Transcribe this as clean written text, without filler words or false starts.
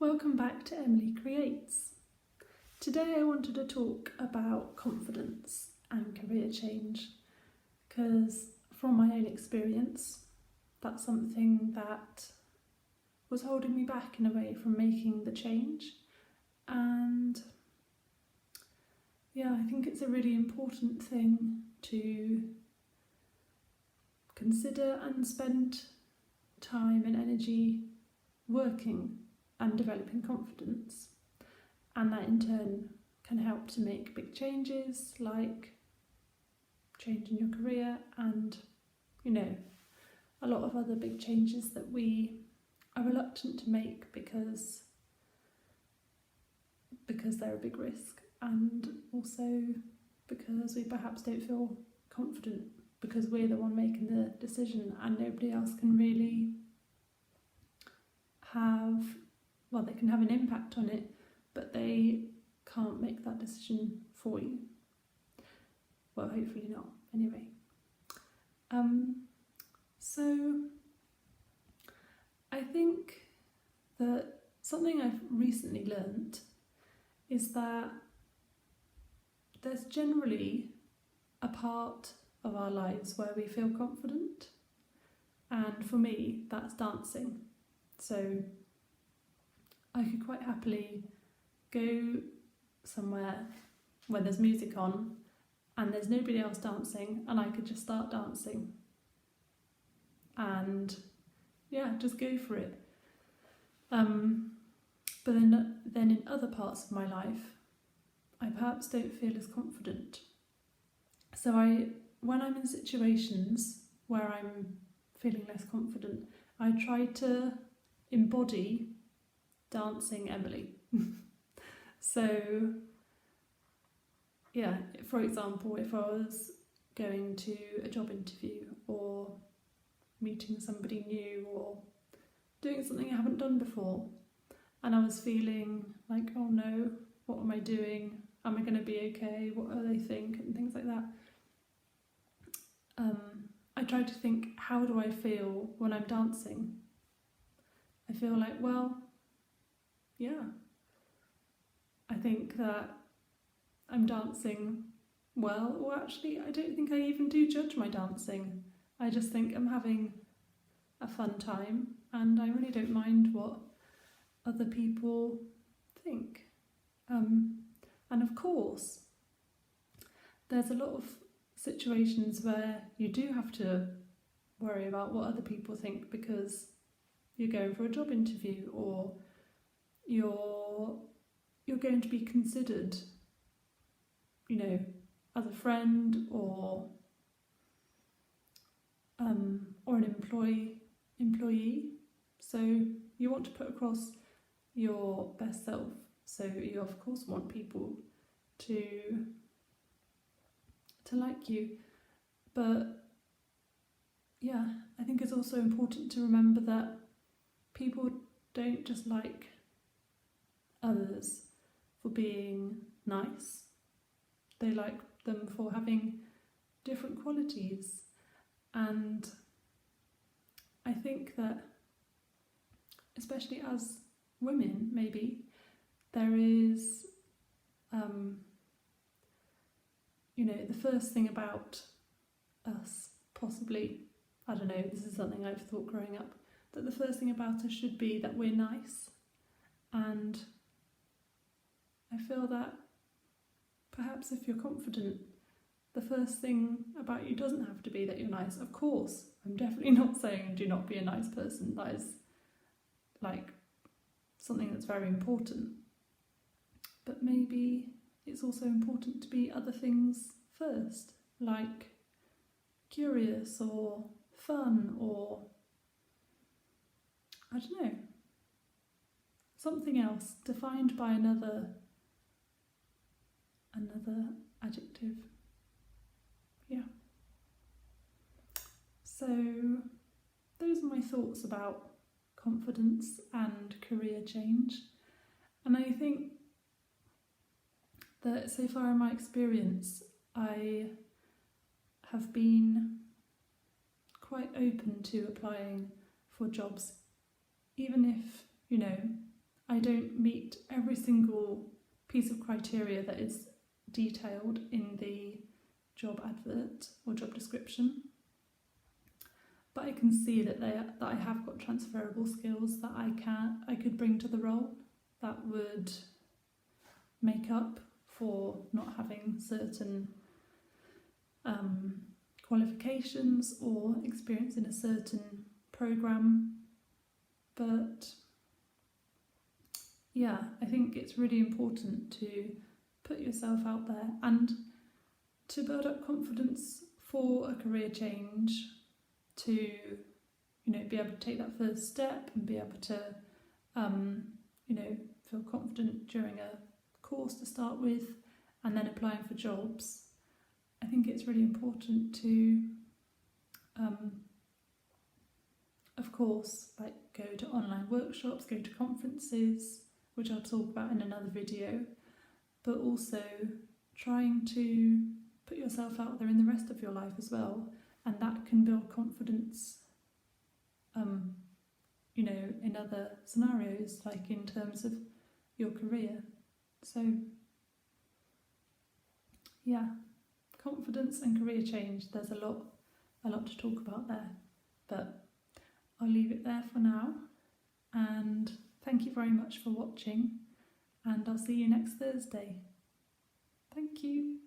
Welcome back to Emily Creates. Today I wanted to talk about confidence and career change because from my own experience that's something that was holding me back in a way from making the change, and I think it's a really important thing to consider and spend time and energy working and developing confidence, and that in turn can help to make big changes like changing your career and a lot of other big changes that we are reluctant to make because they're a big risk, and also because we perhaps don't feel confident because we're the one making the decision and nobody else can really they can have an impact on it, but they can't make that decision for you. Well, hopefully not, anyway. So I think that something I've recently learnt is that there's generally a part of our lives where we feel confident, and for me that's dancing. So I could quite happily go somewhere where there's music on and there's nobody else dancing, and I could just start dancing and just go for it. But then in other parts of my life I perhaps don't feel as confident. So when I'm in situations where I'm feeling less confident, I try to embody dancing Emily. So for example, if I was going to a job interview or meeting somebody new or doing something I haven't done before, and I was feeling like, oh no, what am I doing? Am I going to be okay? What do they think? And things like that. I try to think, how do I feel when I'm dancing? I feel like, I think that I'm dancing well, or actually I don't think I even do judge my dancing. I just think I'm having a fun time and I really don't mind what other people think. And of course, there's a lot of situations where you do have to worry about what other people think because you're going for a job interview or you're going to be considered, as a friend or an employee. So you want to put across your best self. So you of course want people to like you. But I think it's also important to remember that people don't just like others for being nice. They like them for having different qualities. And I think that, especially as women, maybe, there is, the first thing about us, possibly, I don't know, this is something I've thought growing up, that the first thing about us should be that we're nice. And I feel that perhaps if you're confident, the first thing about you doesn't have to be that you're nice. Of course, I'm definitely not saying do not be a nice person. That is something that's very important. But maybe it's also important to be other things first, like curious or fun or, I don't know, something else defined by another adjective. So those are my thoughts about confidence and career change. And I think that so far in my experience, I have been quite open to applying for jobs, even if, I don't meet every single piece of criteria that is detailed in the job advert or job description, but I can see that I have got transferable skills that I could bring to the role that would make up for not having certain qualifications or experience in a certain program. But yeah, I think it's really important to put yourself out there and to build up confidence for a career change, to, you know, be able to take that first step and be able to, you know, feel confident during a course to start with and then applying for jobs. I think it's really important to, of course, like go to online workshops, go to conferences, which I'll talk about in another video, but also trying to put yourself out there in the rest of your life as well, and that can build confidence, you know, in other scenarios, like in terms of your career. So yeah, confidence and career change, there's a lot to talk about there, but I'll leave it there for now, and thank you very much for watching, and I'll see you next Thursday. Thank you.